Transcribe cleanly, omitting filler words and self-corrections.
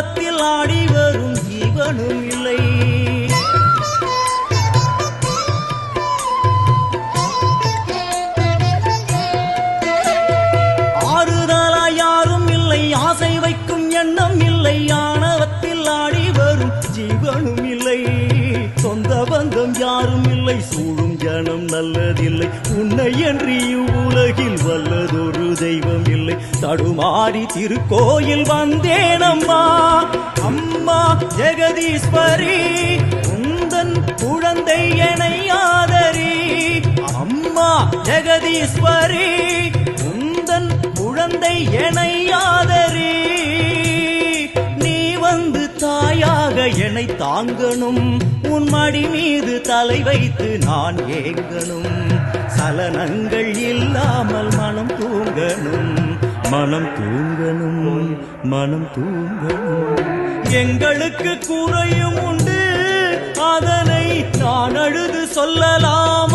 ஆணவத்தில் ஆடி வரும் ஜீவனும் இல்லை. ஆறுதலா யாரும் இல்லை, ஆசை வைக்கும் எண்ணம் இல்லை, ஆணவத்தில் ஆடி வரும் ஜீவனும் இல்லை. சொந்த பந்தம் யாரும் இல்லை, சூழும் ஜனம் நல்லதில்லை, உன்னை என்று இவ்வுலகில் வல்லதொரு தெய்வம் இல்லை. தடுமாறி திருக்கோயில் வந்தேனம்மா, அம்மா ஜெகதீஸ்வரி, உந்தன் குழந்தை என்னை ஆதரி. அம்மா ஜெகதீஸ்வரி, உந்தன் குழந்தை என்னை ஆதரி. நீ வந்து தாயாக என்னை தாங்கணும், உன் மடி மீது தலை வைத்து நான் ஏங்கணும். சலனங்கள் இல்லாமல் மனம் தூங்கணும், மனம் தூங்கணும், மனம் தூங்கணும். எங்களுக்கு குறையும் உண்டு, அதனை நான் அழுது சொல்லலாம்.